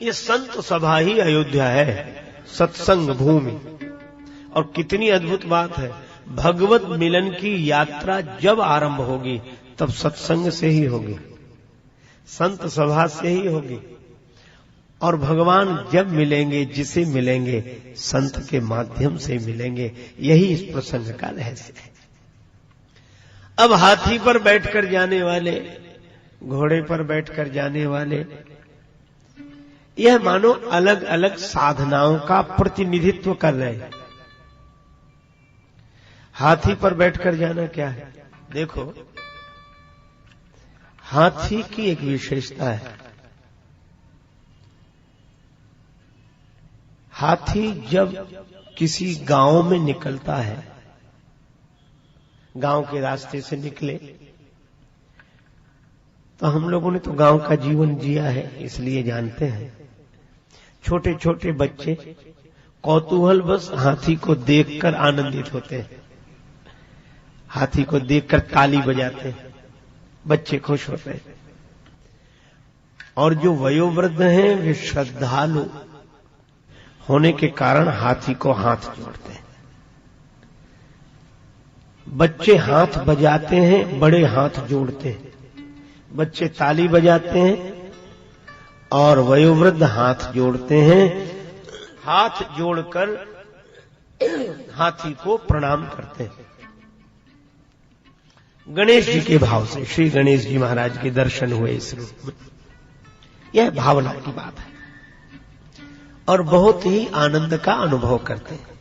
ये संत सभा ही अयोध्या है, सत्संग भूमि। और कितनी अद्भुत बात है, भगवत मिलन की यात्रा जब आरंभ होगी तब सत्संग से ही होगी, संत सभा से ही होगी। और भगवान जब मिलेंगे, जिसे मिलेंगे, संत के माध्यम से मिलेंगे। यही इस प्रसंग का रहस्य है। अब हाथी पर बैठकर जाने वाले, घोड़े पर बैठकर जाने वाले, यह मानो अलग अलग साधनाओं का प्रतिनिधित्व कर रहे हैं। हाथी पर बैठकर जाना क्या है? देखो, हाथी की एक विशेषता है। हाथी जब किसी गांव में निकलता है, गांव के रास्ते से निकले, तो हम लोगों ने तो गांव का जीवन जिया है, इसलिए जानते हैं। छोटे छोटे बच्चे कौतूहल बस हाथी को देखकर आनंदित होते हैं, हाथी को देखकर ताली बजाते हैं, बच्चे खुश होते हैं। और जो वयोवृद्ध हैं वे श्रद्धालु होने के कारण हाथी को हाथ जोड़ते हैं। बच्चे हाथ बजाते हैं, बड़े हाथ जोड़ते हैं। बच्चे ताली बजाते हैं और वयोवृद्ध हाथ जोड़ते हैं। हाथ जोड़कर हाथी को प्रणाम करते हैं। गणेश जी के भाव से श्री गणेश जी महाराज के दर्शन हुए इस रूप में। यह भावना की बात है और बहुत ही आनंद का अनुभव करते हैं।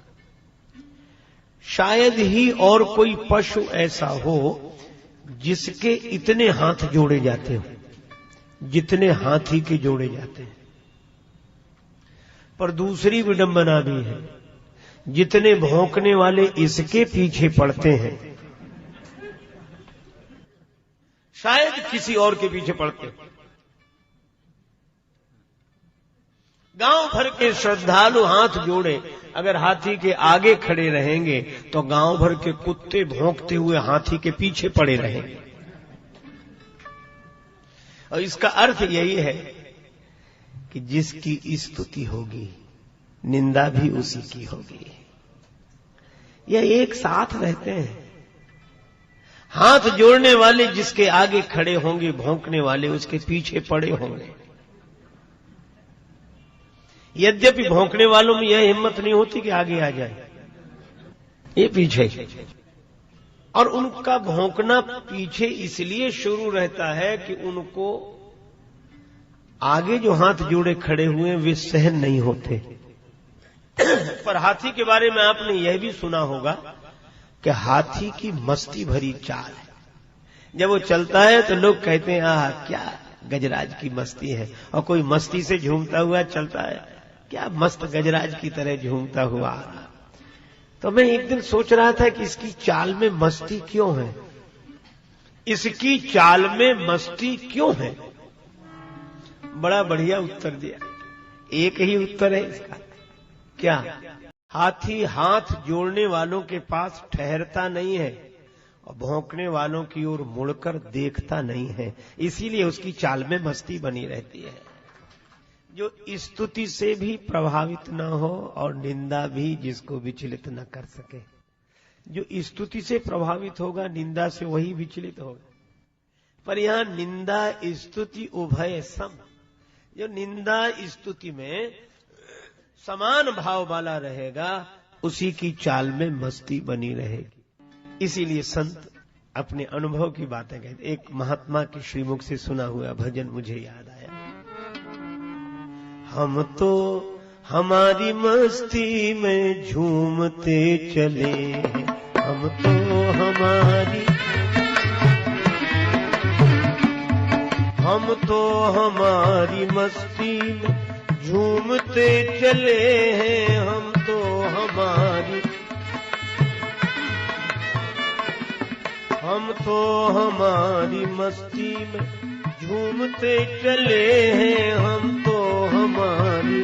शायद ही और कोई पशु ऐसा हो जिसके इतने हाथ जोड़े जाते हो जितने हाथी के जोड़े जाते हैं। पर दूसरी विडंबना भी है, जितने भौंकने वाले इसके पीछे पड़ते हैं, शायद किसी और के पीछे पड़ते। गांव भर के श्रद्धालु हाथ जोड़े अगर हाथी के आगे खड़े रहेंगे तो गांव भर के कुत्ते भौंकते हुए हाथी के पीछे पड़े रहेंगे। और इसका अर्थ यही है कि जिसकी स्तुति होगी निंदा भी उसी की होगी। यह एक साथ रहते हैं। हाथ जोड़ने वाले जिसके आगे खड़े होंगे, भौंकने वाले उसके पीछे पड़े होंगे। यद्यपि भौंकने वालों में यह हिम्मत नहीं होती कि आगे आ जाए, ये पीछे। और उनका भौंकना पीछे इसलिए शुरू रहता है कि उनको आगे जो हाथ जोड़े खड़े हुए वे सहन नहीं होते। पर हाथी के बारे में आपने यह भी सुना होगा कि हाथी की मस्ती भरी चाल है। जब वो चलता है तो लोग कहते हैं आह क्या गजराज की मस्ती है। और कोई मस्ती से झूमता हुआ चलता है, क्या मस्त गजराज की तरह झूमता हुआ आ रहा। तो मैं एक दिन सोच रहा था कि इसकी चाल में मस्ती क्यों है, इसकी चाल में मस्ती क्यों है। बड़ा बढ़िया उत्तर दिया। एक ही उत्तर है इसका, क्या? हाथी हाथ जोड़ने वालों के पास ठहरता नहीं है और भौंकने वालों की ओर मुड़कर देखता नहीं है, इसीलिए उसकी चाल में मस्ती बनी रहती है। जो स्तुति से भी प्रभावित न हो और निंदा भी जिसको विचलित न कर सके। जो स्तुति से प्रभावित होगा निंदा से वही विचलित होगा। पर यहां निंदा स्तुति उभय सम, जो निंदा स्तुति में समान भाव वाला रहेगा उसी की चाल में मस्ती बनी रहेगी। इसीलिए संत अपने अनुभव की बातें कहते। एक महात्मा के श्रीमुख से सुना हुआ भजन मुझे याद आया। हम तो हमारी मस्ती में झूमते चले हैं, हम तो हमारी मस्ती में झूमते चले हैं, हम तो हमारी मस्ती में झूमते चले हैं, हम तो हमारी।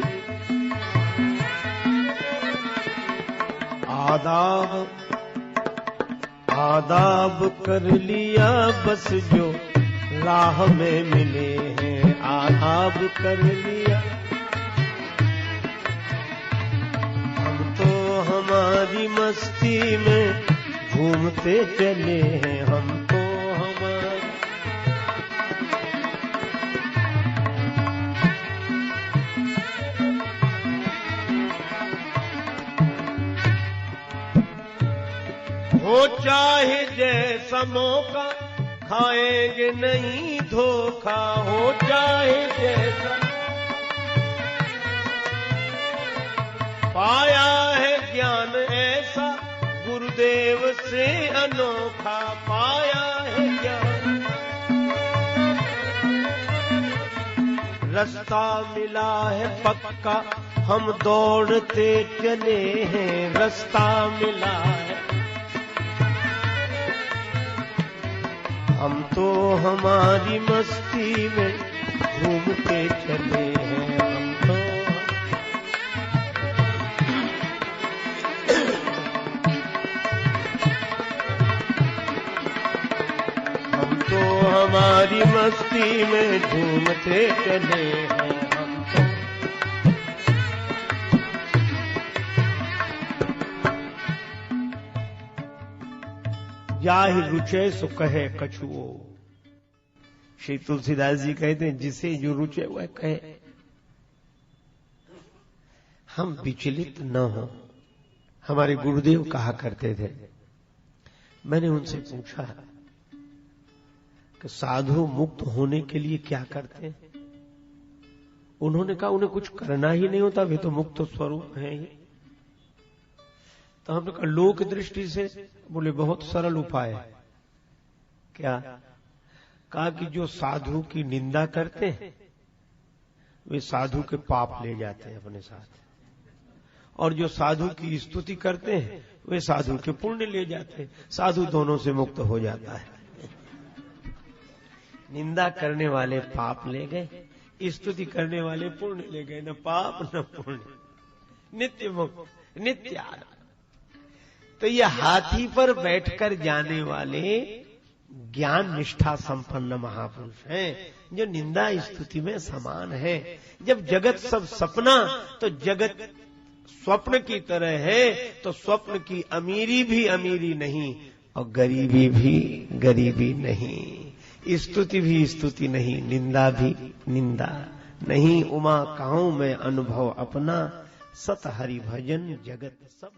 आदाब कर लिया बस जो राह में मिले हैं, आदाब कर लिया हमारी मस्ती में झूमते चले हैं हम तो हमारी। हो चाहे जैसा मौका खाएंगे नहीं धोखा, हो चाहे जैसा पाया है ज्ञान ऐसा गुरुदेव से अनोखा, पाया है ज्ञान। रास्ता मिला है पक्का हम दौड़ते चले हैं, रास्ता मिला है। हम तो हमारी मस्ती में घूमते चले हैं, हम तो हमारी मस्ती में झूमते चले हैं हम तो। जाहि रुचे सो कहे कछुओ। श्री तुलसीदास जी कहते हैं जिसे जो रुचे वह कहे, हम विचलित न हो। हमारे गुरुदेव कहा करते थे, मैंने उनसे पूछा कि साधु मुक्त होने के लिए क्या करते हैं? उन्होंने कहा उन्हें कुछ करना ही नहीं होता, वे तो मुक्त स्वरूप हैं ही। तो हमने कहा लोक दृष्टि से, बोले बहुत सरल उपाय है। क्या? कहा कि जो साधु की निंदा करते हैं वे साधु के पाप ले जाते हैं अपने साथ, और जो साधु की स्तुति करते हैं वे साधु के पुण्य ले जाते हैं। साधु दोनों से मुक्त हो जाता है। निंदा करने वाले पाप ले गए, स्तुति करने वाले पुण्य ले गए। न पाप न पुण्य, नित्य मुक्त, नित्य आनंद। तो ये हाथी पर बैठकर जाने वाले ज्ञान निष्ठा संपन्न महापुरुष हैं, जो निंदा स्तुति में समान है। जब जगत सब सपना, तो जगत स्वप्न की तरह है, तो स्वप्न की अमीरी भी अमीरी नहीं और गरीबी भी गरीबी नहीं, स्तुति भी स्तुति नहीं, निंदा भी निंदा नहीं। उमा कहूं मैं अनुभव अपना, सत हरि भजन जगत सब।